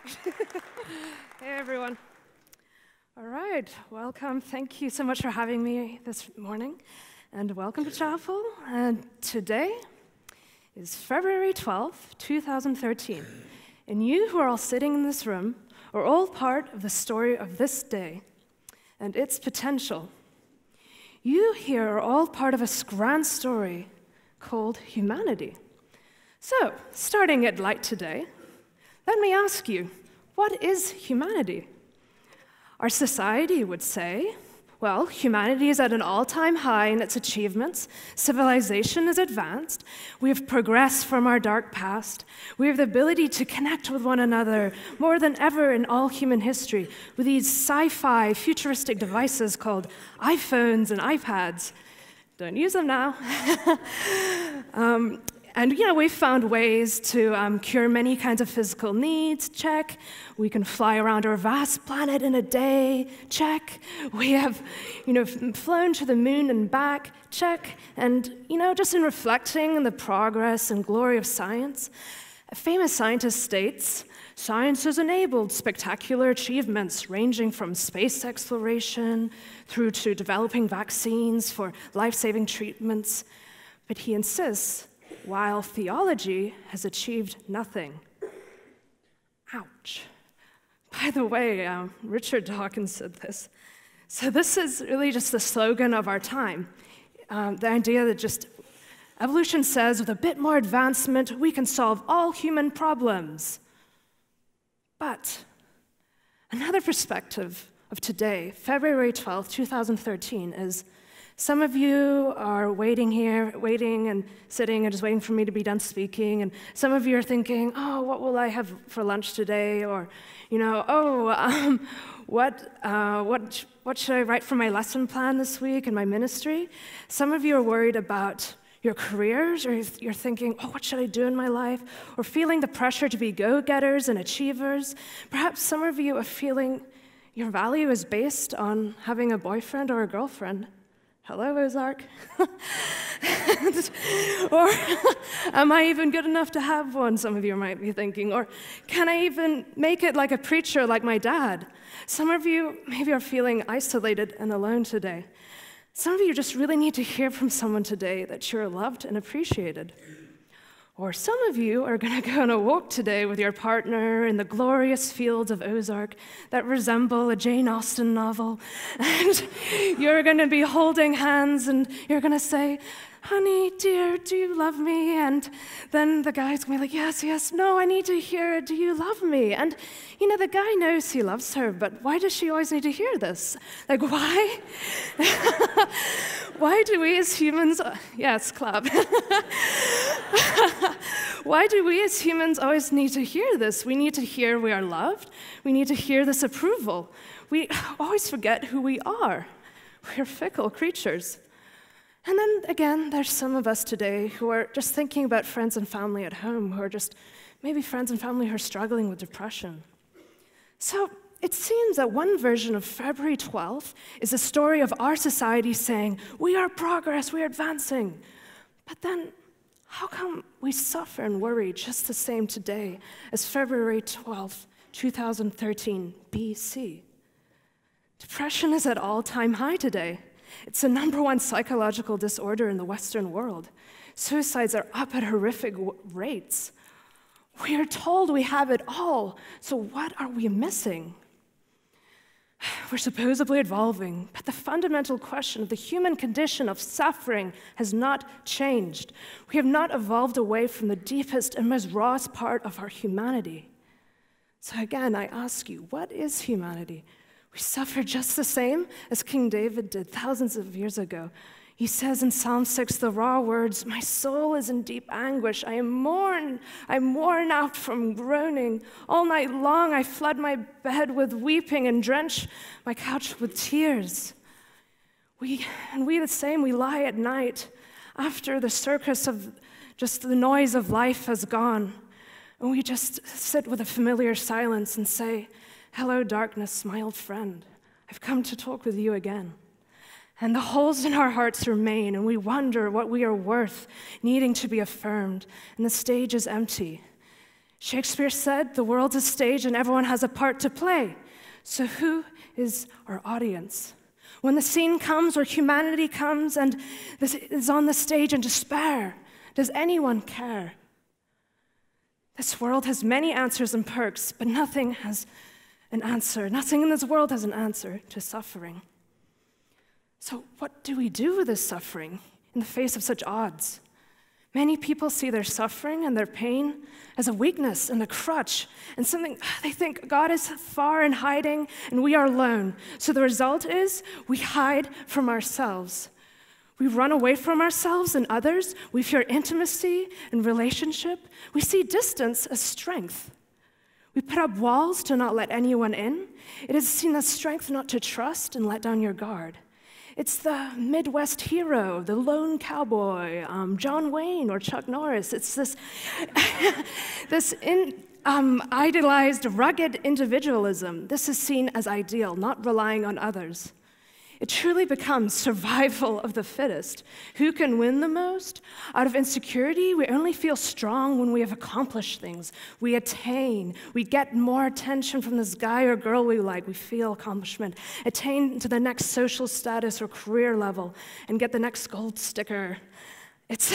Hey, everyone. All right, welcome. Thank you so much for having me this morning, and welcome to Chapel. And today is February 12th, 2013, and you who are all sitting in this room are all part of the story of this day and its potential. You here are all part of a grand story called humanity. So, starting at light today, let me ask you, what is humanity? Our society would say, well, humanity is at an all-time high in its achievements, civilization is advanced, we have progressed from our dark past, we have the ability to connect with one another more than ever in all human history with these sci-fi futuristic devices called iPhones and iPads. Don't use them now. And we've found ways to cure many kinds of physical needs, check. We can fly around our vast planet in a day, check. We have, flown to the moon and back, check. And, just in reflecting on the progress and glory of science, a famous scientist states, science has enabled spectacular achievements ranging from space exploration through to developing vaccines for life-saving treatments. But he insists, while theology has achieved nothing. Ouch. By the way, Richard Dawkins said this. So this is really just the slogan of our time. The idea that just evolution says with a bit more advancement, we can solve all human problems. But another perspective of today, February 12th, 2013, is some of you are waiting and sitting and just waiting for me to be done speaking, and some of you are thinking, oh, what will I have for lunch today? Or, what should I write for my lesson plan this week in my ministry? Some of you are worried about your careers, or you're thinking, oh, what should I do in my life? Or feeling the pressure to be go-getters and achievers. Perhaps some of you are feeling your value is based on having a boyfriend or a girlfriend. Hello, Ozark. Or am I even good enough to have one, some of you might be thinking. Or can I even make it like a preacher like my dad? Some of you maybe are feeling isolated and alone today. Some of you just really need to hear from someone today that you're loved and appreciated. Or some of you are going to go on a walk today with your partner in the glorious fields of Ozark that resemble a Jane Austen novel. And you're going to be holding hands and you're going to say, honey, dear, do you love me? And then the guy's going to be like, yes, yes, no, I need to hear it. Do you love me? And, the guy knows he loves her, but why does she always need to hear this? Like, why? Why do we as humans, yes, clap. Why do we as humans always need to hear this? We need to hear we are loved. We need to hear this approval. We always forget who we are. We're fickle creatures. And then again, there's some of us today who are just thinking about friends and family at home, who are just maybe friends and family who are struggling with depression. So it seems that one version of February 12th is a story of our society saying, we are progress, we are advancing. But then, how come we suffer and worry just the same today as February 12th, 2013 BC? Depression is at all-time high today. It's the #1 psychological disorder in the Western world. Suicides are up at horrific rates. We are told we have it all, so what are we missing? We're supposedly evolving, but the fundamental question of the human condition of suffering has not changed. We have not evolved away from the deepest and most rawest part of our humanity. So again, I ask you, what is humanity? We suffer just the same as King David did thousands of years ago. He says in Psalm 6, the raw words, my soul is in deep anguish. I'm worn out from groaning. All night long I flood my bed with weeping and drench my couch with tears. We the same, we lie at night after the circus of just the noise of life has gone. And we just sit with a familiar silence and say, hello, darkness, my old friend. I've come to talk with you again. And the holes in our hearts remain, and we wonder what we are worth, needing to be affirmed, and the stage is empty. Shakespeare said, the world's a stage and everyone has a part to play. So who is our audience? When the scene comes where humanity comes and this is on the stage in despair, does anyone care? This world has many answers and perks, but nothing has an answer. Nothing in this world has an answer to suffering. So what do we do with this suffering in the face of such odds? Many people see their suffering and their pain as a weakness and a crutch and something they think God is far and hiding and we are alone. So the result is we hide from ourselves. We run away from ourselves and others. We fear intimacy and relationship. We see distance as strength. We put up walls to not let anyone in. It is seen as strength not to trust and let down your guard. It's the Midwest hero, the lone cowboy, John Wayne or Chuck Norris. It's this, idealized, rugged individualism. This is seen as ideal, not relying on others. It truly becomes survival of the fittest. Who can win the most? Out of insecurity, we only feel strong when we have accomplished things. We attain. We get more attention from this guy or girl we like. We feel accomplishment. Attain to the next social status or career level and get the next gold sticker. It's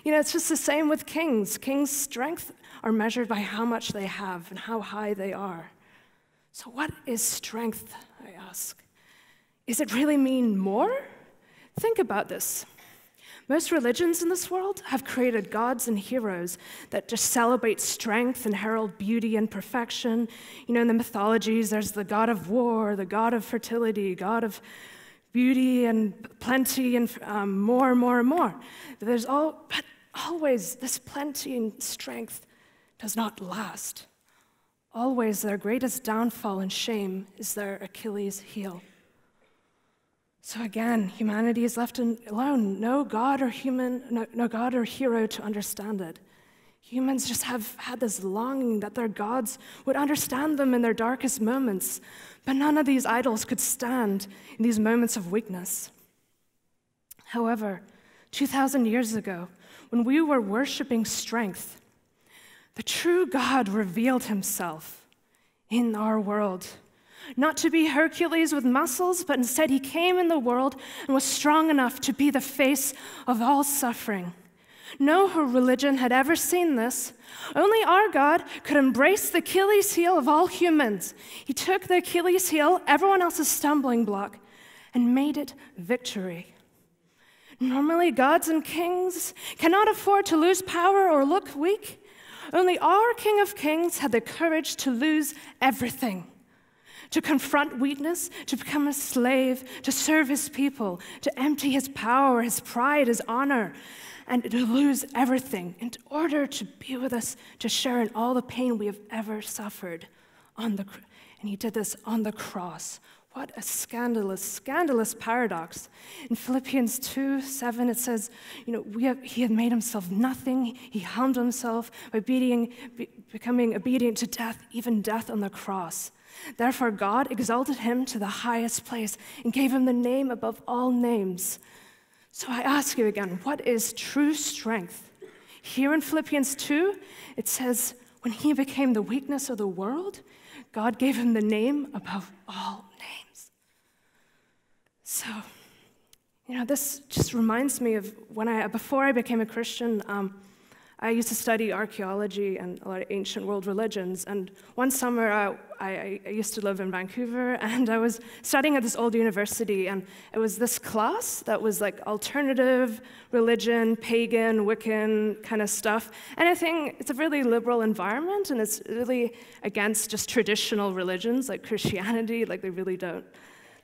just the same with kings. Kings' strength are measured by how much they have and how high they are. So what is strength, I ask? Does it really mean more? Think about this. Most religions in this world have created gods and heroes that just celebrate strength and herald beauty and perfection. In the mythologies, there's the god of war, the god of fertility, god of beauty and plenty and more and more and more. But always this plenty and strength does not last. Always their greatest downfall and shame is their Achilles heel. So again, humanity is left alone. No God or hero to understand it. Humans just have had this longing that their gods would understand them in their darkest moments, but none of these idols could stand in these moments of weakness. However, 2,000 years ago, when we were worshiping strength, the true God revealed himself in our world. Not to be Hercules with muscles, but instead he came in the world and was strong enough to be the face of all suffering. No religion had ever seen this. Only our God could embrace the Achilles heel of all humans. He took the Achilles heel, everyone else's stumbling block, and made it victory. Normally, gods and kings cannot afford to lose power or look weak. Only our King of Kings had the courage to lose everything. To confront weakness, to become a slave, to serve his people, to empty his power, his pride, his honor, and to lose everything in order to be with us, to share in all the pain we have ever suffered. And he did this on the cross. What a scandalous paradox. In Philippians 2:7, it says, he had made himself nothing. He humbled himself by becoming obedient to death, even death on the cross. Therefore, God exalted him to the highest place and gave him the name above all names. So I ask you again, what is true strength? Here in Philippians 2, it says, when he became the weakness of the world, God gave him the name above all names. So, this just reminds me of before I became a Christian, I used to study archaeology and a lot of ancient world religions, and one summer I used to live in Vancouver, and I was studying at this old university, and it was this class that was like alternative religion, pagan, Wiccan kind of stuff, and I think it's a really liberal environment, and it's really against just traditional religions like Christianity, like they really don't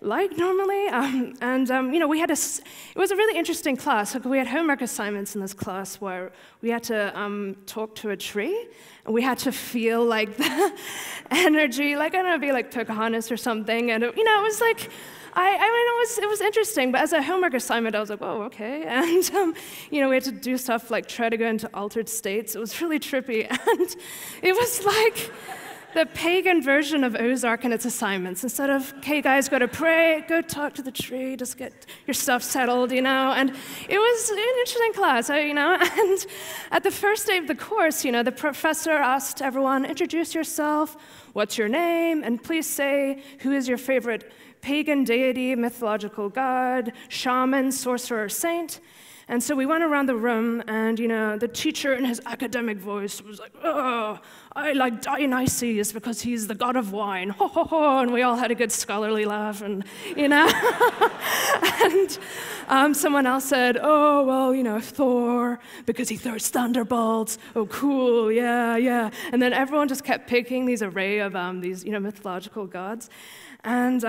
like normally, we had it was a really interesting class. We had homework assignments in this class where we had to talk to a tree, and we had to feel like the energy, like, I don't know, be like Pocahontas or something, and it was like, it was interesting, but as a homework assignment, I was like, whoa, okay, and we had to do stuff like try to go into altered states. It was really trippy, and it was like, the pagan version of Ozark and its assignments. Instead of, okay, guys, go to pray, go talk to the tree, just get your stuff settled, And it was an interesting class, And at the first day of the course, the professor asked everyone, introduce yourself, what's your name, and please say who is your favorite pagan deity, mythological god, shaman, sorcerer, or saint. And so we went around the room, and, the teacher in his academic voice was like, oh, I like Dionysus because he's the god of wine, ho, ho, ho, and we all had a good scholarly laugh, and, and someone else said, oh, well, Thor, because he throws thunderbolts, oh, cool, yeah, yeah. And then everyone just kept picking these array of these, mythological gods. And,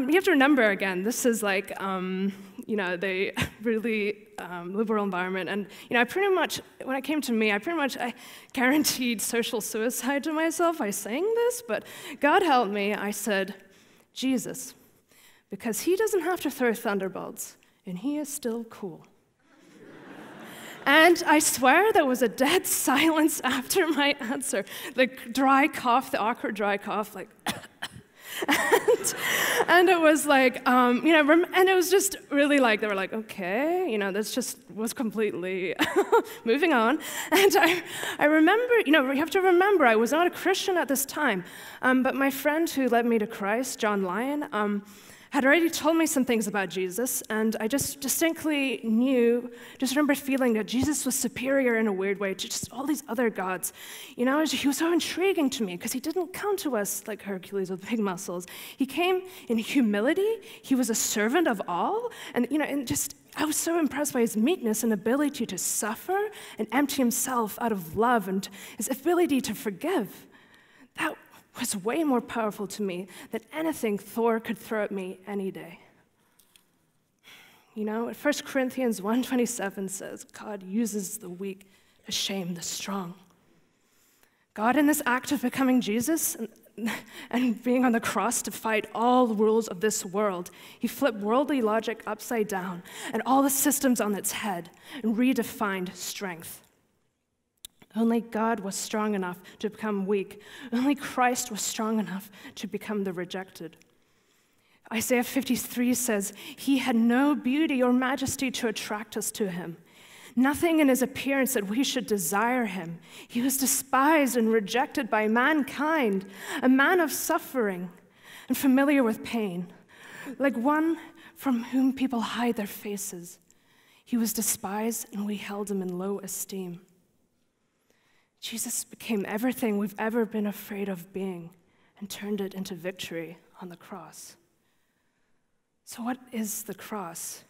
you have to remember, again, this is like, the really liberal environment. And, I pretty much, when it came to me, I guaranteed social suicide to myself by saying this, but God helped me. I said, Jesus, because he doesn't have to throw thunderbolts, and he is still cool. And I swear there was a dead silence after my answer. The dry cough, the awkward dry cough, like... and it was like, and it was just really like, they were like, okay, this just was completely moving on. And I remember, you have to remember, I was not a Christian at this time, but my friend who led me to Christ, John Lyon, had already told me some things about Jesus, and I just distinctly remember feeling that Jesus was superior in a weird way to just all these other gods. He was so intriguing to me because he didn't come to us like Hercules with big muscles. He came in humility. He was a servant of all, and I was so impressed by his meekness and ability to suffer and empty himself out of love and his ability to forgive. That was way more powerful to me than anything Thor could throw at me any day. 1 Corinthians 1:27 says, God uses the weak to shame the strong. God, in this act of becoming Jesus and being on the cross to fight all the rules of this world, he flipped worldly logic upside down and all the systems on its head and redefined strength. Only God was strong enough to become weak. Only Christ was strong enough to become the rejected. Isaiah 53 says, he had no beauty or majesty to attract us to him. Nothing in his appearance that we should desire him. He was despised and rejected by mankind, a man of suffering and familiar with pain, like one from whom people hide their faces. He was despised, and we held him in low esteem. Jesus became everything we've ever been afraid of being and turned it into victory on the cross. So what is the cross?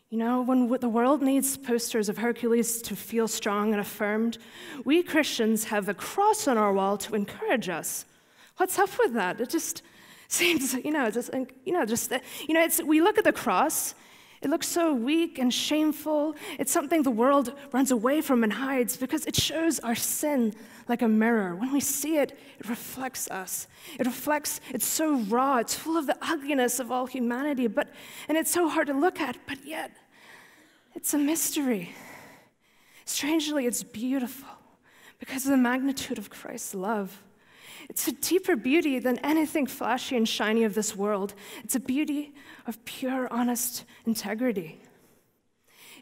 When the world needs posters of Hercules to feel strong and affirmed, we Christians have a cross on our wall to encourage us. What's up with that? It just seems, we look at the cross. It looks so weak and shameful. It's something the world runs away from and hides because it shows our sin like a mirror. When we see it, it reflects us. It's so raw. It's full of the ugliness of all humanity, and it's so hard to look at, but yet it's a mystery. Strangely, it's beautiful because of the magnitude of Christ's love. It's a deeper beauty than anything flashy and shiny of this world. It's a beauty of pure, honest integrity.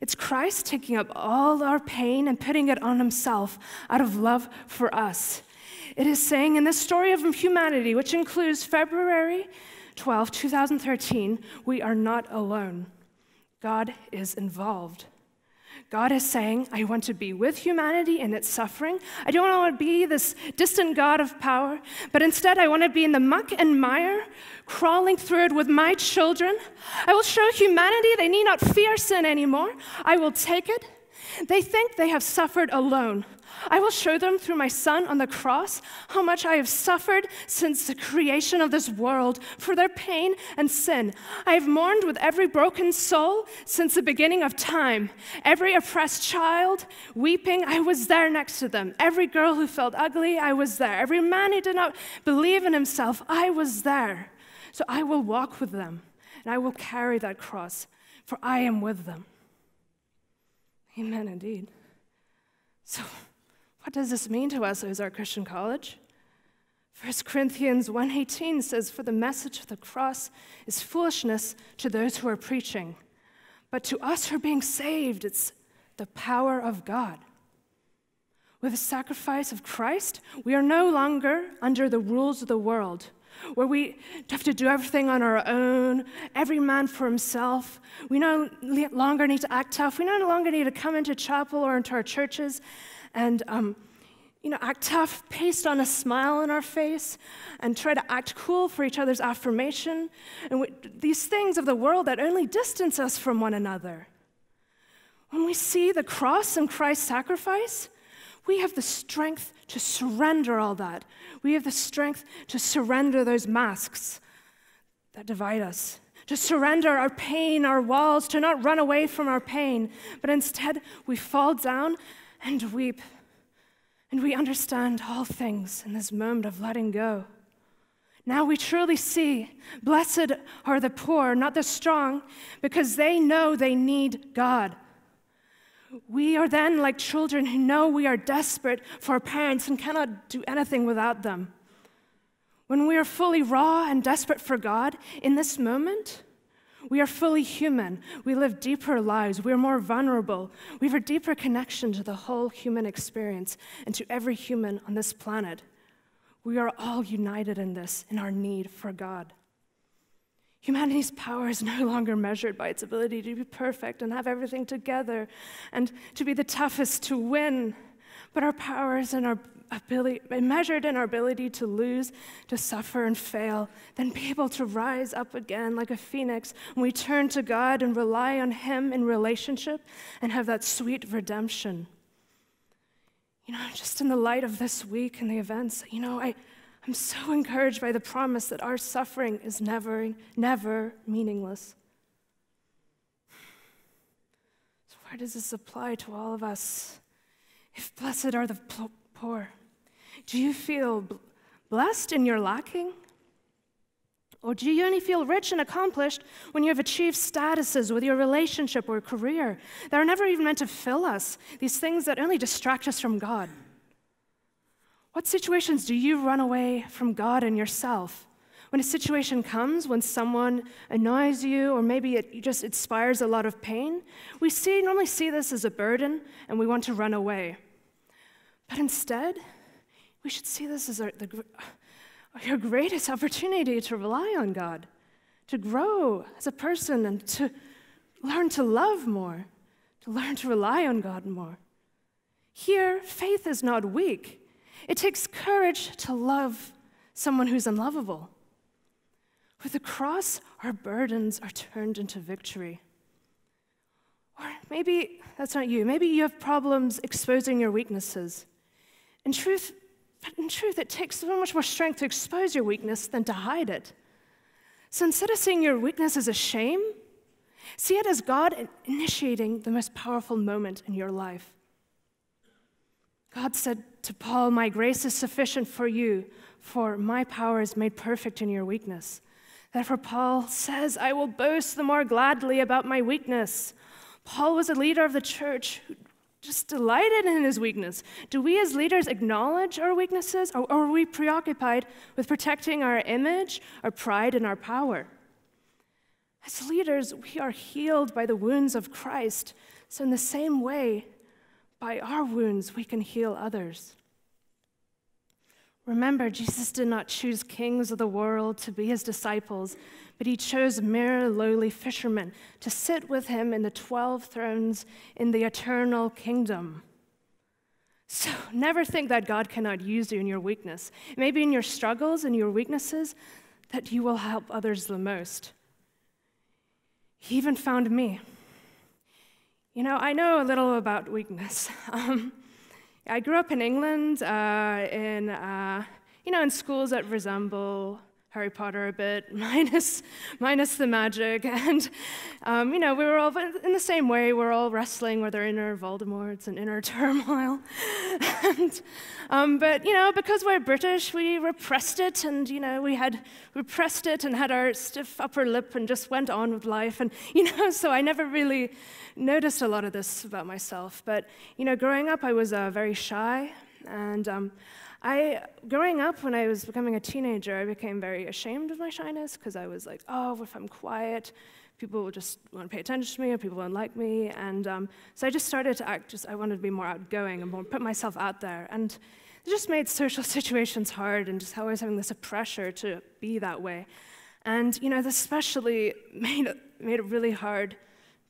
It's Christ taking up all our pain and putting it on himself out of love for us. It is saying in this story of humanity, which includes February 12, 2013, we are not alone. God is involved. God is saying, I want to be with humanity in its suffering. I don't want to be this distant God of power, but instead I want to be in the muck and mire, crawling through it with my children. I will show humanity they need not fear sin anymore. I will take it. They think they have suffered alone. I will show them through my Son on the cross how much I have suffered since the creation of this world for their pain and sin. I have mourned with every broken soul since the beginning of time. Every oppressed child weeping, I was there next to them. Every girl who felt ugly, I was there. Every man who did not believe in himself, I was there. So I will walk with them, and I will carry that cross, for I am with them. Amen, indeed. So, What does this mean to us, Ozark Christian College? 1 Corinthians 1:18 says, "For the message of the cross is foolishness to those who are preaching, but to us who are being saved, it's the power of God." With the sacrifice of Christ, we are no longer under the rules of the world, where we have to do everything on our own, every man for himself. We no longer need to act tough. We no longer need to come into chapel or into our churches and act tough, paste on a smile on our face, and try to act cool for each other's affirmation, and these things of the world that only distance us from one another. When we see the cross and Christ's sacrifice, we have the strength to surrender all that. We have the strength to surrender those masks that divide us, to surrender our pain, our walls, to not run away from our pain, but instead we fall down and weep. And we understand all things in this moment of letting go. Now we truly see, blessed are the poor, not the strong, because they know they need God. We are then like children who know we are desperate for our parents and cannot do anything without them. When we are fully raw and desperate for God, in this moment, we are fully human. We live deeper lives. We are more vulnerable. We have a deeper connection to the whole human experience and to every human on this planet. We are all united in this, in our need for God. Humanity's power is no longer measured by its ability to be perfect and have everything together and to be the toughest to win, but our power is in our ability, measured in our ability to lose, to suffer and fail, then be able to rise up again like a phoenix when we turn to God and rely on Him in relationship and have that sweet redemption. Just in the light of this week and the events, I'm so encouraged by the promise that our suffering is never, never meaningless. So where does this apply to all of us? If blessed are the poor, do you feel blessed in your lacking? Or do you only feel rich and accomplished when you have achieved statuses with your relationship or career that are never even meant to fill us, these things that only distract us from God? What situations do you run away from God and yourself? When a situation comes, when someone annoys you, or maybe it just inspires a lot of pain, we normally see this as a burden and we want to run away. But instead, we should see this as your greatest opportunity to rely on God, to grow as a person and to learn to love more, to learn to rely on God more. Here, faith is not weak. It takes courage to love someone who's unlovable. With the cross, our burdens are turned into victory. Or maybe that's not you. Maybe you have problems exposing your weaknesses. In truth, it takes so much more strength to expose your weakness than to hide it. So instead of seeing your weakness as a shame, see it as God initiating the most powerful moment in your life. God said to Paul, "My grace is sufficient for you, for my power is made perfect in your weakness." Therefore, Paul says, "I will boast the more gladly about my weakness." Paul was a leader of the church who just delighted in his weakness. Do we as leaders acknowledge our weaknesses, or are we preoccupied with protecting our image, our pride, and our power? As leaders, we are healed by the wounds of Christ. So in the same way, by our wounds, we can heal others. Remember, Jesus did not choose kings of the world to be his disciples, but he chose mere lowly fishermen to sit with him in the 12 thrones in the eternal kingdom. So never think that God cannot use you in your weakness. Maybe in your struggles and your weaknesses that you will help others the most. He even found me. I know a little about weakness. I grew up in England in schools that resemble Harry Potter a bit, minus the magic. And, we were all in the same way. We're all wrestling with our inner Voldemorts and inner turmoil. But because we're British, we repressed it, and, we repressed it and had our stiff upper lip and just went on with life. And, so I never really noticed a lot of this about myself. But, growing up, I was very shy. And growing up, when I was becoming a teenager, I became very ashamed of my shyness because I was like, oh, if I'm quiet, people will just won't pay attention to me, or people won't like me. And so I just started to I wanted to be more outgoing and more put myself out there. And it just made social situations hard, and just always having this pressure to be that way. And this especially made it really hard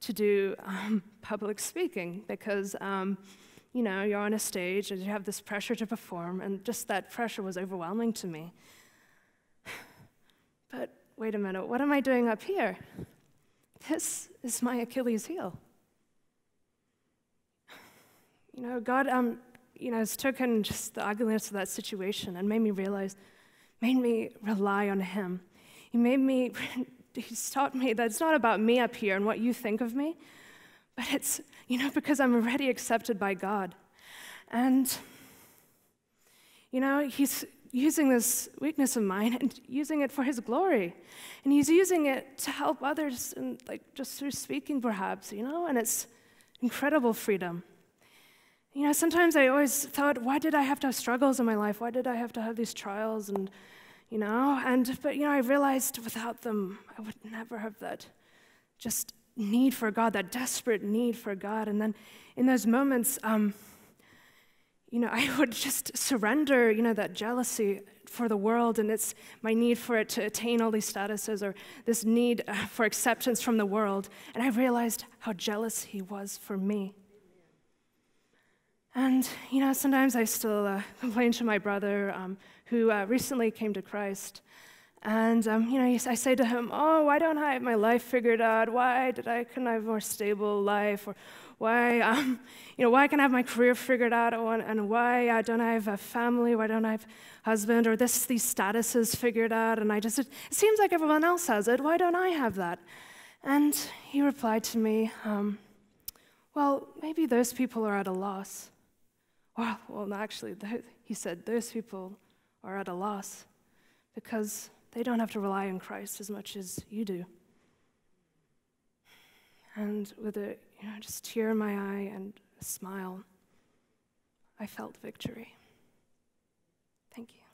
to do public speaking because you're on a stage and you have this pressure to perform, and just that pressure was overwhelming to me. But wait a minute, what am I doing up here? This is my Achilles heel. God, has taken just the ugliness of that situation and made me rely on Him. He's taught me that it's not about me up here and what you think of me, but it's, because I'm already accepted by God. And, He's using this weakness of mine and using it for His glory. And He's using it to help others, and just through speaking perhaps, and it's incredible freedom. Sometimes I always thought, why did I have to have struggles in my life? Why did I have to have these trials? But I realized without them, I would never have that just need for God, that desperate need for God. And then in those moments, I would just surrender, that jealousy for the world, and it's my need for it to attain all these statuses, or this need for acceptance from the world. And I realized how jealous He was for me. And, sometimes I still complain to my brother who recently came to Christ. And, I say to him, oh, why don't I have my life figured out? Couldn't I have a more stable life? Or why can I have my career figured out? And why don't I have a family? Why don't I have a husband? Or these statuses figured out? And it seems like everyone else has it. Why don't I have that? And he replied to me, well, maybe those people are at a loss. Well, actually, he said, those people are at a loss because they don't have to rely on Christ as much as you do. And with a just tear in my eye and a smile, I felt victory. Thank you.